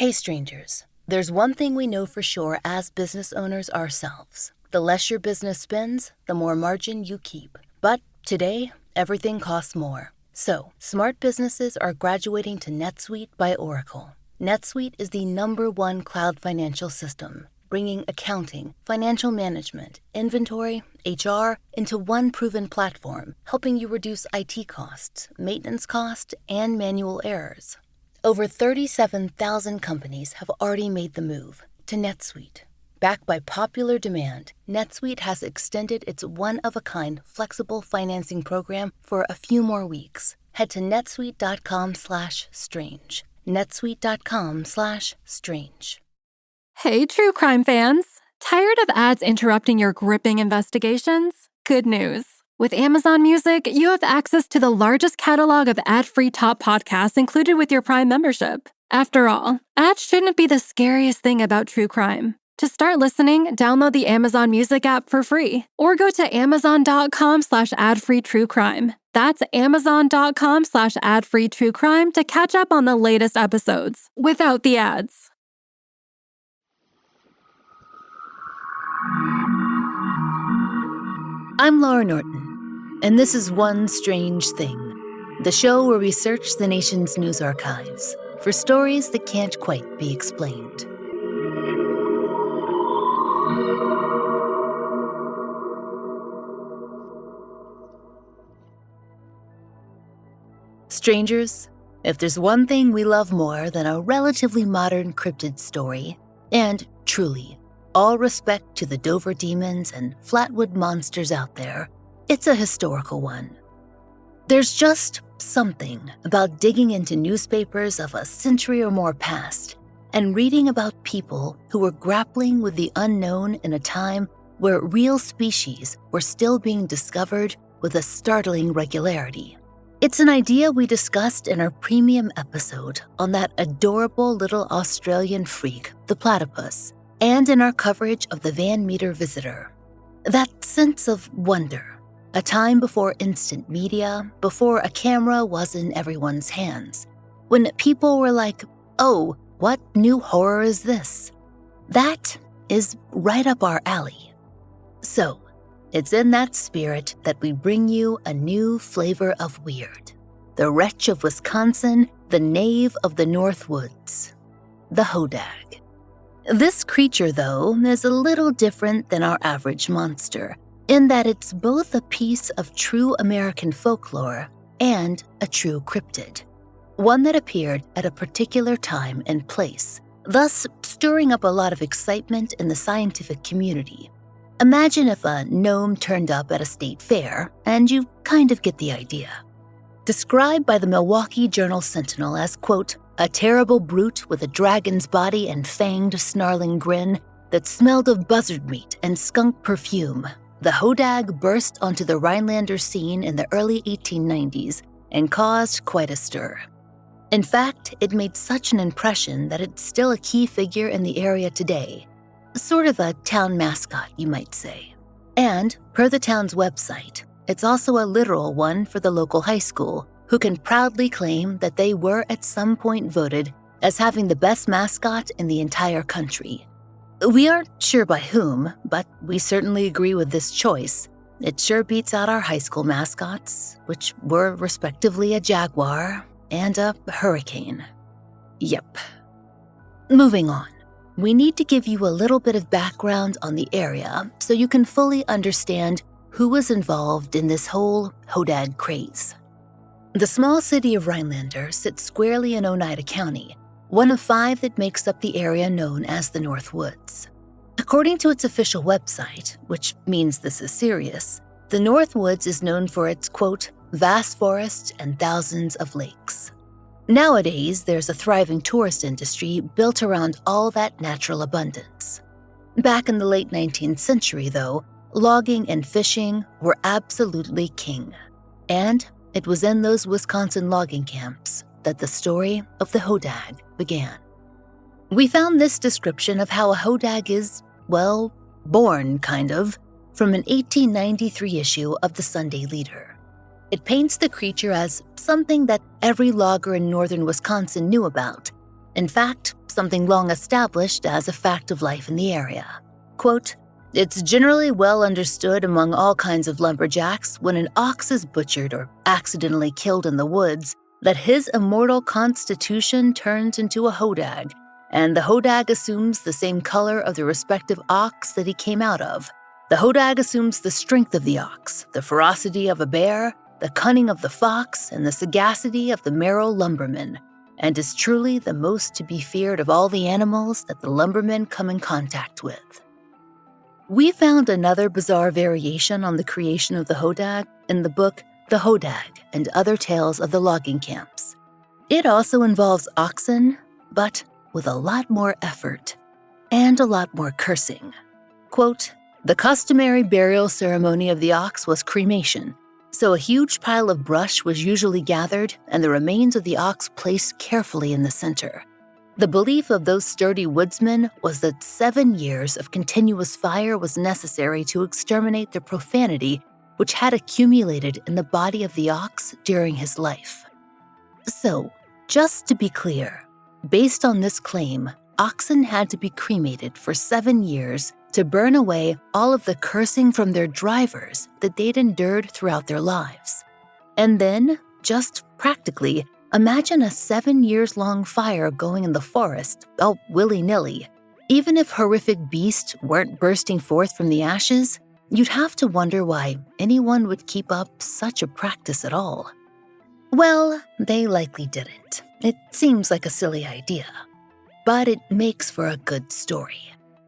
Hey strangers, there's one thing we know for sure as business owners ourselves. The less your business spends, the more margin you keep. But today, everything costs more. So, smart businesses are graduating to NetSuite by Oracle. NetSuite is the #1 cloud financial system, bringing accounting, financial management, inventory, HR into one proven platform, helping you reduce IT costs, maintenance costs, and manual errors. Over 37,000 companies have already made the move to NetSuite. Backed by popular demand, NetSuite has extended its one-of-a-kind flexible financing program for a few more weeks. Head to netsuite.com/strange. netsuite.com/strange. Hey, true crime fans! Tired of ads interrupting your gripping investigations? Good news. With Amazon Music, you have access to the largest catalog of ad-free top podcasts included with your Prime membership. After all, ads shouldn't be the scariest thing about true crime. To start listening, download the Amazon Music app for free or go to amazon.com/ad-free-true-crime. That's amazon.com/ad-free-true-crime to catch up on the latest episodes without the ads. I'm Laurah Norton, and this is One Strange Thing, the show where we search the nation's news archives for stories that can't quite be explained. Strangers, if there's one thing we love more than a relatively modern cryptid story, and truly, all respect to the Dover demons and Flatwood monsters out there, it's a historical one. There's just something about digging into newspapers of a century or more past and reading about people who were grappling with the unknown in a time where real species were still being discovered with a startling regularity. It's an idea we discussed in our premium episode on that adorable little Australian freak, the platypus, and in our coverage of the Van Meter visitor. That sense of wonder, a time before instant media, before a camera was in everyone's hands, when people were like, oh, what new horror is this? That is right up our alley. So, it's in that spirit that we bring you a new flavor of weird. The wretch of Wisconsin, the knave of the Northwoods, the Hodag. This creature, though, is a little different than our average monster, in that it's both a piece of true American folklore and a true cryptid, one that appeared at a particular time and place, thus stirring up a lot of excitement in the scientific community. Imagine if a gnome turned up at a state fair, and you kind of get the idea. Described by the Milwaukee Journal-Sentinel as, quote, a terrible brute with a dragon's body and fanged, snarling grin that smelled of buzzard meat and skunk perfume, the Hodag burst onto the Rhinelander scene in the early 1890s and caused quite a stir. In fact, it made such an impression that it's still a key figure in the area today, sort of a town mascot, you might say. And, per the town's website, it's also a literal one for the local high school, who can proudly claim that they were at some point voted as having the best mascot in the entire country. We aren't sure by whom, but we certainly agree with this choice. It sure beats out our high school mascots, which were respectively a jaguar and a hurricane. Yep. Moving on. We need to give you a little bit of background on the area so you can fully understand who was involved in this whole Hodag craze. The small city of Rhinelander sits squarely in Oneida County, one of 5 that makes up the area known as the Northwoods. According to its official website, which means this is serious, the Northwoods is known for its, quote, vast forests and thousands of lakes. Nowadays, there's a thriving tourist industry built around all that natural abundance. Back in the late 19th century, though, logging and fishing were absolutely king. And it was in those Wisconsin logging camps that the story of the Hodag began. We found this description of how a Hodag is, well, born, kind of, from an 1893 issue of the Sunday Leader. It paints the creature as something that every logger in northern Wisconsin knew about. In fact, something long established as a fact of life in the area. Quote, "It's generally well understood among all kinds of lumberjacks when an ox is butchered or accidentally killed in the woods that his immortal constitution turns into a hodag, and the hodag assumes the same color of the respective ox that he came out of. The hodag assumes the strength of the ox, the ferocity of a bear, the cunning of the fox, and the sagacity of the merrow lumberman, and is truly the most to be feared of all the animals that the lumbermen come in contact with." We found another bizarre variation on the creation of the hodag in the book The Hodag and Other Tales of the Logging Camps. It also involves oxen, but with a lot more effort and a lot more cursing. Quote, "The customary burial ceremony of the ox was cremation, so a huge pile of brush was usually gathered and the remains of the ox placed carefully in the center. The belief of those sturdy woodsmen was that 7 years of continuous fire was necessary to exterminate the profanity which had accumulated in the body of the ox during his life." So, just to be clear, based on this claim, oxen had to be cremated for 7 years to burn away all of the cursing from their drivers that they'd endured throughout their lives. And then, just practically, imagine a 7 years long fire going in the forest, all willy-nilly. Even if horrific beasts weren't bursting forth from the ashes, you'd have to wonder why anyone would keep up such a practice at all. Well, they likely didn't. It seems like a silly idea. But it makes for a good story.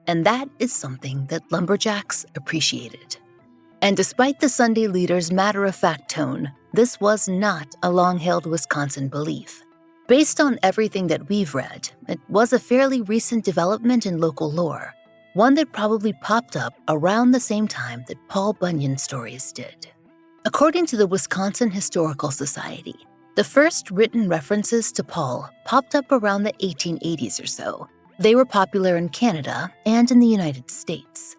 And that is something that lumberjacks appreciated. And despite the Sunday leader's matter-of-fact tone, this was not a long-held Wisconsin belief. Based on everything that we've read, it was a fairly recent development in local lore, one that probably popped up around the same time that Paul Bunyan stories did. According to the Wisconsin Historical Society, the first written references to Paul popped up around the 1880s or so. They were popular in Canada and in the United States.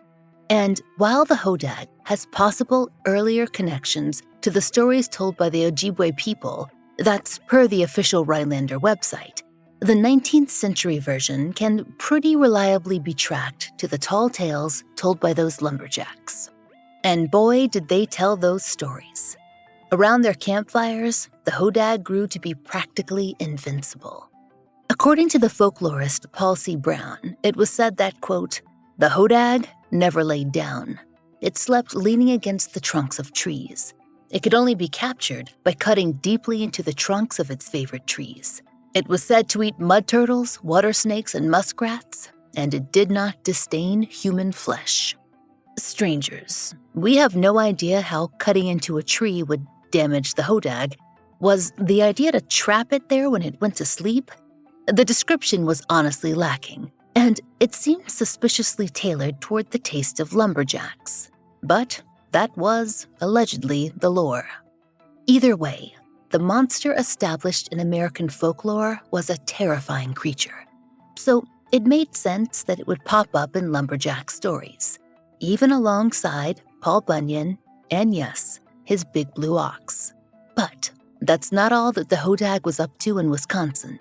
And while the hodag has possible earlier connections to the stories told by the Ojibwe people, that's per the official Rhinelander website, the 19th century version can pretty reliably be tracked to the tall tales told by those lumberjacks. And boy, did they tell those stories. Around their campfires, the hodag grew to be practically invincible. According to the folklorist Paul C. Brown, it was said that, quote, "The hodag never laid down. It slept leaning against the trunks of trees. It could only be captured by cutting deeply into the trunks of its favorite trees. It was said to eat mud turtles, water snakes, and muskrats, and it did not disdain human flesh." Strangers, we have no idea how cutting into a tree would damage the hodag. Was the idea to trap it there when it went to sleep? The description was honestly lacking, and it seemed suspiciously tailored toward the taste of lumberjacks. But that was, allegedly, the lore. Either way, the monster established in American folklore was a terrifying creature. So it made sense that it would pop up in lumberjack stories, even alongside Paul Bunyan and, yes, his big blue ox. But that's not all that the hodag was up to in Wisconsin,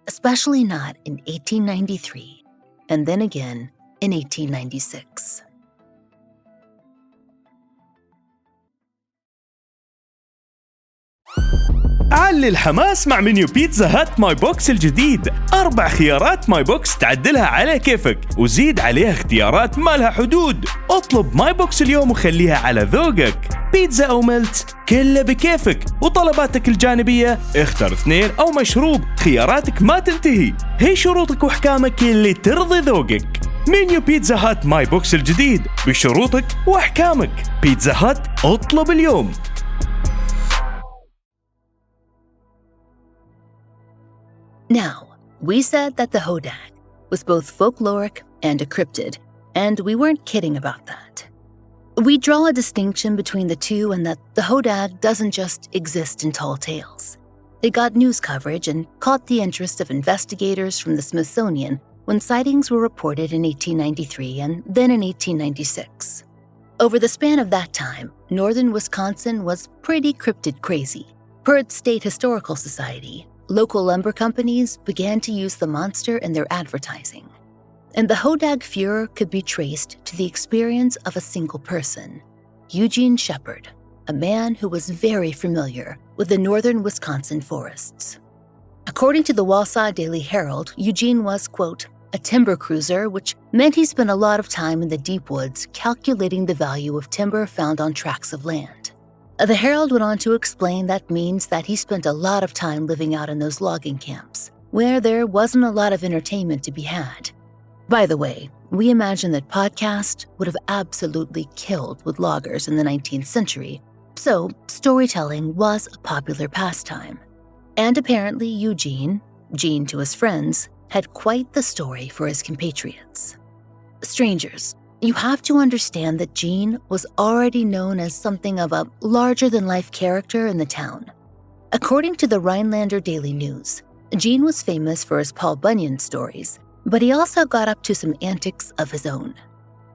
especially not in 1893, and then again in 1896. علي الحماس مع منيو بيتزا هات ماي بوكس الجديد. 4 خيارات ماي بوكس تعدلها على كيفك وزيد عليها اختيارات ما لها حدود. اطلب ماي بوكس اليوم وخليها على ذوقك. بيتزا أو ملت كله بكيفك، وطلباتك الجانبية اختر 2 أو مشروب، خياراتك ما تنتهي. هي شروطك وأحكامك اللي ترضي ذوقك. منيو بيتزا هات ماي بوكس الجديد بشروطك وأحكامك. بيتزا هات اطلب اليوم. Now, we said that the hodag was both folkloric and a cryptid, and we weren't kidding about that. We draw a distinction between the two in that the hodag doesn't just exist in tall tales. It got news coverage and caught the interest of investigators from the Smithsonian when sightings were reported in 1893 and then in 1896. Over the span of that time, northern Wisconsin was pretty cryptid crazy. Per its State Historical Society, local lumber companies began to use the monster in their advertising. And the Hodag furor could be traced to the experience of a single person, Eugene Shepard, a man who was very familiar with the northern Wisconsin forests. According to the Wausau Daily Herald, Eugene was, quote, a timber cruiser, which meant he spent a lot of time in the deep woods calculating the value of timber found on tracts of land. The Herald went on to explain that means that he spent a lot of time living out in those logging camps, where there wasn't a lot of entertainment to be had. By the way, we imagine that podcast would have absolutely killed with loggers in the 19th century, so storytelling was a popular pastime. And apparently Eugene, Gene to his friends, had quite the story for his compatriots. Strangers, you have to understand that Gene was already known as something of a larger-than-life character in the town. According to the Rhinelander Daily News, Gene was famous for his Paul Bunyan stories, but he also got up to some antics of his own.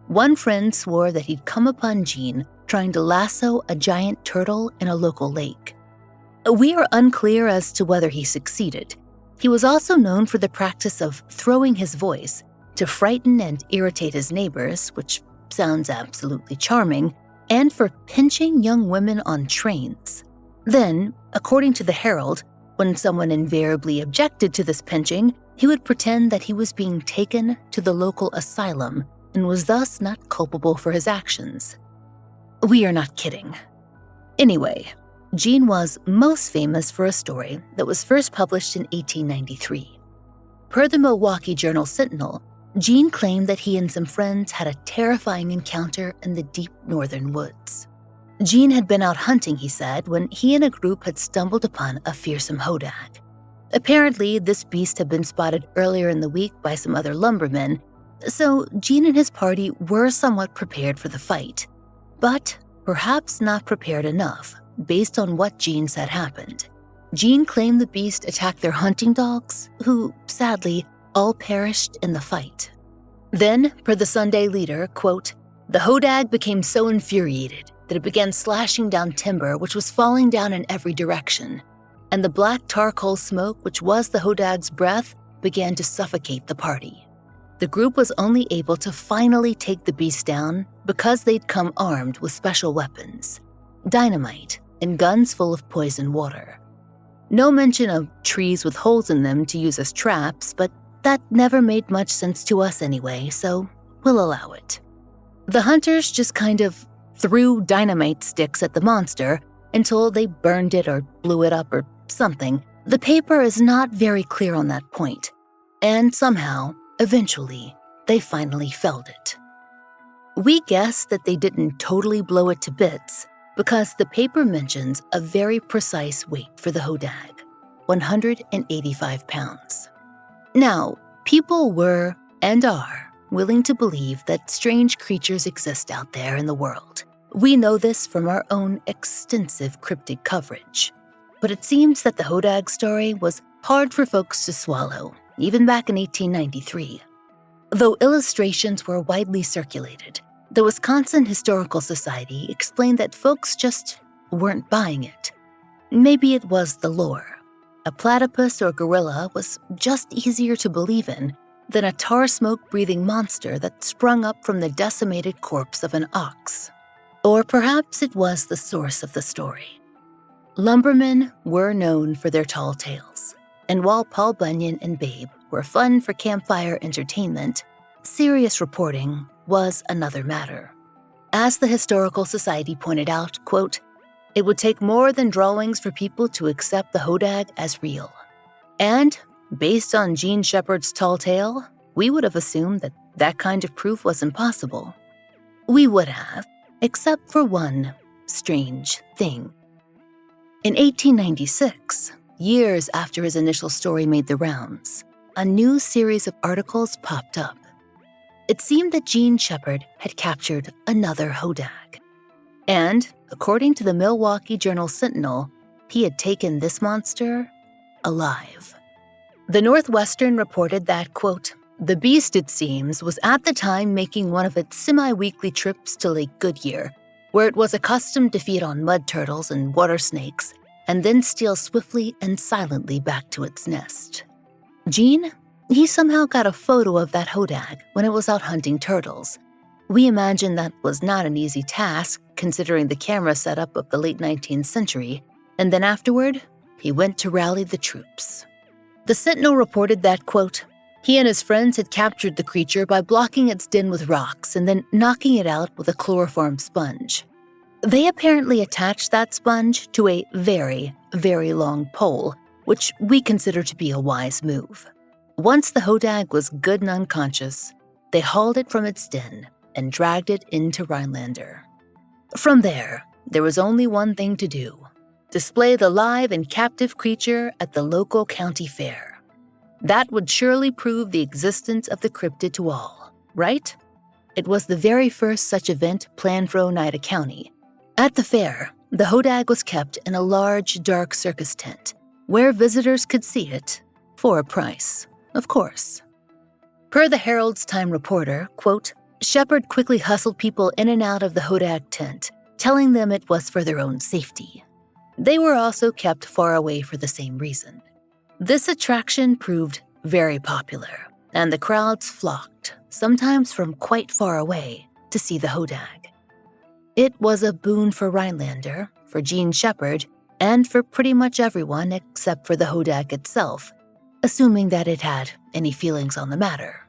One friend swore that he'd come upon Gene trying to lasso a giant turtle in a local lake. We are unclear as to whether he succeeded. He was also known for the practice of throwing his voice to frighten and irritate his neighbors, which sounds absolutely charming, and for pinching young women on trains. Then, according to the Herald, when someone invariably objected to this pinching, he would pretend that he was being taken to the local asylum and was thus not culpable for his actions. We are not kidding. Anyway, Gene was most famous for a story that was first published in 1893. Per the Milwaukee Journal-Sentinel, Gene claimed that he and some friends had a terrifying encounter in the deep northern woods. Gene had been out hunting, he said, when he and a group had stumbled upon a fearsome hodag. Apparently, this beast had been spotted earlier in the week by some other lumbermen, so Gene and his party were somewhat prepared for the fight, but perhaps not prepared enough, based on what Gene said happened. Gene claimed the beast attacked their hunting dogs, who, sadly, all perished in the fight. Then, per the Sunday Leader, quote, the hodag became so infuriated that it began slashing down timber which was falling down in every direction, and the black charcoal smoke which was the hodag's breath began to suffocate the party. The group was only able to finally take the beast down because they'd come armed with special weapons, dynamite, and guns full of poison water. No mention of trees with holes in them to use as traps, but that never made much sense to us anyway, so we'll allow it. The hunters just kind of threw dynamite sticks at the monster until they burned it or blew it up or something. The paper is not very clear on that point, and somehow, eventually, they finally felled it. We guess that they didn't totally blow it to bits because the paper mentions a very precise weight for the hodag, 185 pounds. Now, people were, and are, willing to believe that strange creatures exist out there in the world. We know this from our own extensive cryptid coverage. But it seems that the hodag story was hard for folks to swallow, even back in 1893. Though illustrations were widely circulated, the Wisconsin Historical Society explained that folks just weren't buying it. Maybe it was the lore. A platypus or gorilla was just easier to believe in than a tar smoke-breathing monster that sprung up from the decimated corpse of an ox. Or perhaps it was the source of the story. Lumbermen were known for their tall tales, and while Paul Bunyan and Babe were fun for campfire entertainment, serious reporting was another matter. As the Historical Society pointed out, quote, it would take more than drawings for people to accept the hodag as real. And, based on Gene Shepard's tall tale, we would have assumed that that kind of proof was impossible. We would have, except for one strange thing. In 1896, years after his initial story made the rounds, a new series of articles popped up. It seemed that Gene Shepard had captured another hodag. And, according to the Milwaukee Journal-Sentinel, he had taken this monster alive. The Northwestern reported that, quote, the beast, it seems, was at the time making one of its semi-weekly trips to Lake Goodyear, where it was accustomed to feed on mud turtles and water snakes, and then steal swiftly and silently back to its nest. Gene, he somehow got a photo of that Hodag when it was out hunting turtles. We imagine that was not an easy task, considering the camera setup of the late 19th century, and then afterward, he went to rally the troops. The Sentinel reported that, quote, he and his friends had captured the creature by blocking its den with rocks and then knocking it out with a chloroform sponge. They apparently attached that sponge to a very, very long pole, which we consider to be a wise move. Once the Hodag was good and unconscious, they hauled it from its den and dragged it into Rhinelander. From there was only one thing to do: display the live and captive creature at the local county fair. That would surely prove the existence of the cryptid to all, right? It was the very first such event planned for Oneida County. At the fair, the Hodag was kept in a large, dark circus tent, where visitors could see it for a price, of course. Per the Herald's Time reporter, quote, Shepard quickly hustled people in and out of the Hodag tent, telling them it was for their own safety. They were also kept far away for the same reason. This attraction proved very popular, and the crowds flocked, sometimes from quite far away, to see the Hodag. It was a boon for Rhinelander, for Gene Shepard, and for pretty much everyone except for the Hodag itself, assuming that it had any feelings on the matter.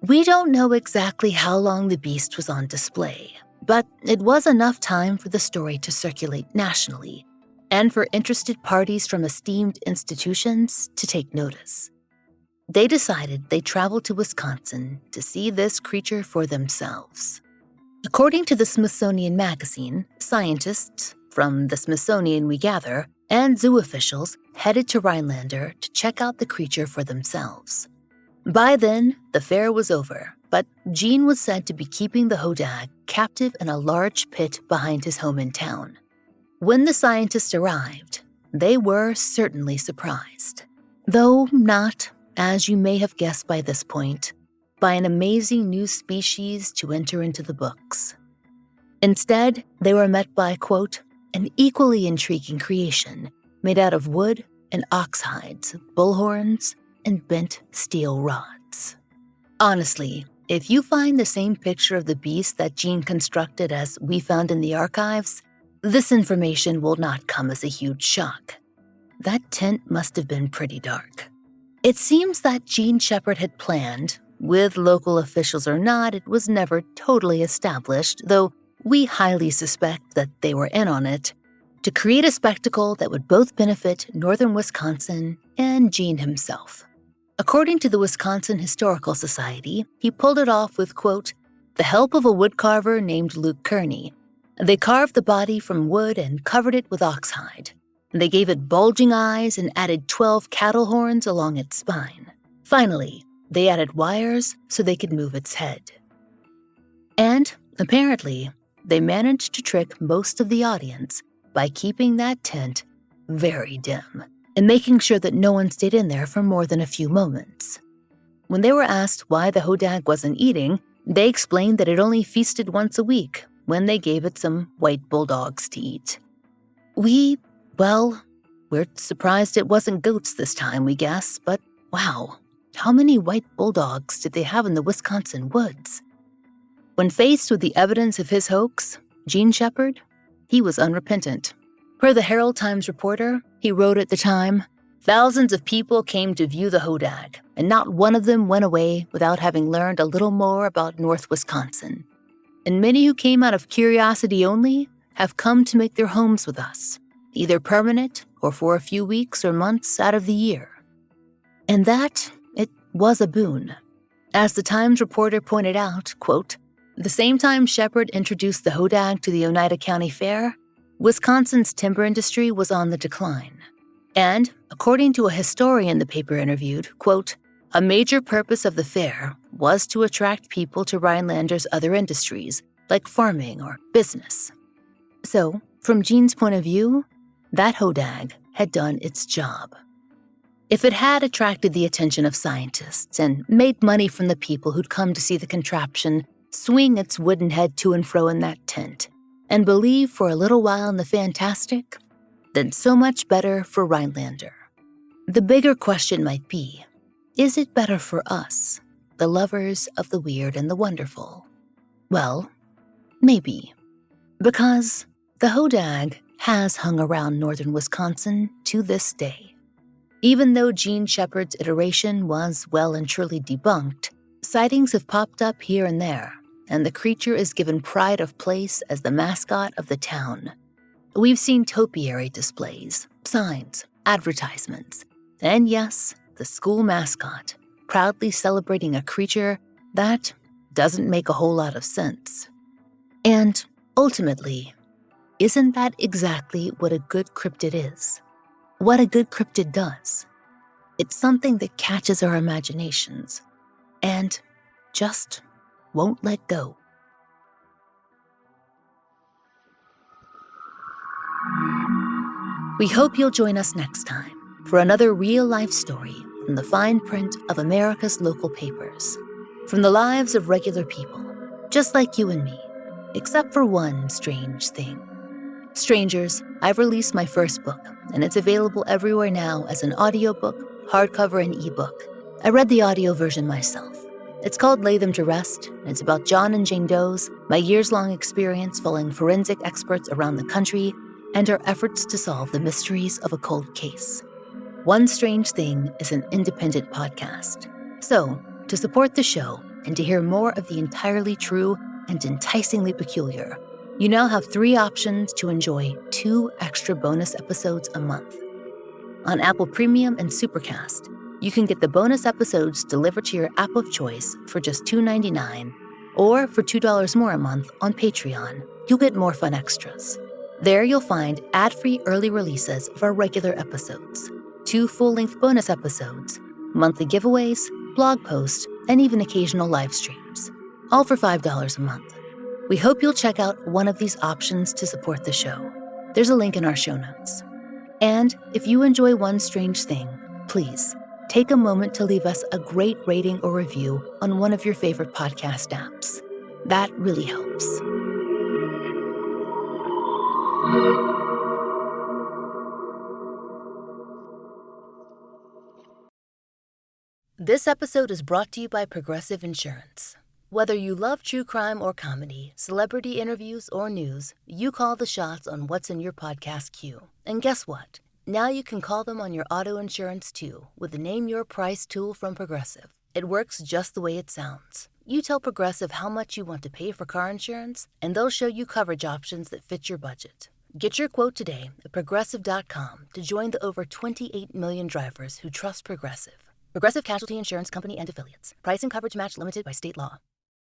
We don't know exactly how long the beast was on display, but it was enough time for the story to circulate nationally, and for interested parties from esteemed institutions to take notice. They decided they'd travel to Wisconsin to see this creature for themselves. According to the Smithsonian Magazine, scientists, from the Smithsonian we gather, and zoo officials headed to Rhinelander to check out the creature for themselves. By then, the fair was over, but Gene was said to be keeping the Hodag captive in a large pit behind his home in town. When the scientists arrived, they were certainly surprised, though not, as you may have guessed by this point, by an amazing new species to enter into the books. Instead, they were met by, quote, an equally intriguing creation made out of wood and ox hides, bullhorns, and bent steel rods. Honestly, if you find the same picture of the beast that Gene constructed as we found in the archives, this information will not come as a huge shock. That tent must have been pretty dark. It seems that Gene Shepard had planned, with local officials or not, it was never totally established, though we highly suspect that they were in on it, to create a spectacle that would both benefit northern Wisconsin and Gene himself. According to the Wisconsin Historical Society, he pulled it off with, quote, the help of a woodcarver named Luke Currie. They carved the body from wood and covered it with oxhide. They gave it bulging eyes and added 12 cattle horns along its spine. Finally, they added wires so they could move its head. And, apparently, they managed to trick most of the audience by keeping that tent very dim and making sure that no one stayed in there for more than a few moments. When they were asked why the Hodag wasn't eating, they explained that it only feasted once a week when they gave it some white bulldogs to eat. We're surprised it wasn't goats this time, we guess, but wow, how many white bulldogs did they have in the Wisconsin woods? When faced with the evidence of his hoax, Gene Shepard, he was unrepentant. Per the Herald Times reporter, he wrote at the time, thousands of people came to view the Hodag, and not one of them went away without having learned a little more about North Wisconsin. And many who came out of curiosity only have come to make their homes with us, either permanent or for a few weeks or months out of the year. And that, it was a boon. As the Times reporter pointed out, quote, the same time Shepard introduced the Hodag to the Oneida County Fair, Wisconsin's timber industry was on the decline. And, according to a historian the paper interviewed, quote, a major purpose of the fair was to attract people to Rhinelander's other industries, like farming or business. So, from Gene's point of view, that Hodag had done its job. If it had attracted the attention of scientists and made money from the people who'd come to see the contraption swing its wooden head to and fro in that tent, and believe for a little while in the fantastic, then so much better for Rhinelander. The bigger question might be, is it better for us, the lovers of the weird and the wonderful? Well, maybe. Because the Hodag has hung around northern Wisconsin to this day. Even though Gene Shepard's iteration was well and truly debunked, sightings have popped up here and there, and the creature is given pride of place as the mascot of the town. We've seen topiary displays, signs, advertisements, and yes, the school mascot, proudly celebrating a creature that doesn't make a whole lot of sense. And ultimately, isn't that exactly what a good cryptid is? What a good cryptid does? It's something that catches our imaginations and just won't let go. We hope you'll join us next time for another real-life story from the fine print of America's local papers, from the lives of regular people, just like you and me, except for one strange thing. Strangers, I've released my first book, and it's available everywhere now as an audiobook, hardcover, and ebook. I read the audio version myself. It's called Lay Them to Rest, and it's about John and Jane Doe's, my years-long experience following forensic experts around the country, and our efforts to solve the mysteries of a cold case. One Strange Thing is an independent podcast. So, to support the show and to hear more of the entirely true and enticingly peculiar, you now have 3 options to enjoy 2 extra bonus episodes a month. On Apple Premium and Supercast, you can get the bonus episodes delivered to your app of choice for just $2.99, or for $2 more a month on Patreon, you'll get more fun extras. There you'll find ad-free early releases of our regular episodes, 2 full-length bonus episodes, monthly giveaways, blog posts, and even occasional live streams, all for $5 a month. We hope you'll check out one of these options to support the show. There's a link in our show notes. And if you enjoy One Strange Thing, please take a moment to leave us a great rating or review on one of your favorite podcast apps. That really helps. This episode is brought to you by Progressive Insurance. Whether you love true crime or comedy, celebrity interviews or news, you call the shots on what's in your podcast queue. And guess what? Now you can call them on your auto insurance too with the Name Your Price tool from Progressive. It works just the way it sounds. You tell Progressive how much you want to pay for car insurance, and they'll show you coverage options that fit your budget. Get your quote today at Progressive.com to join the over 28 million drivers who trust Progressive. Progressive Casualty Insurance Company and Affiliates. Price and coverage match limited by state law.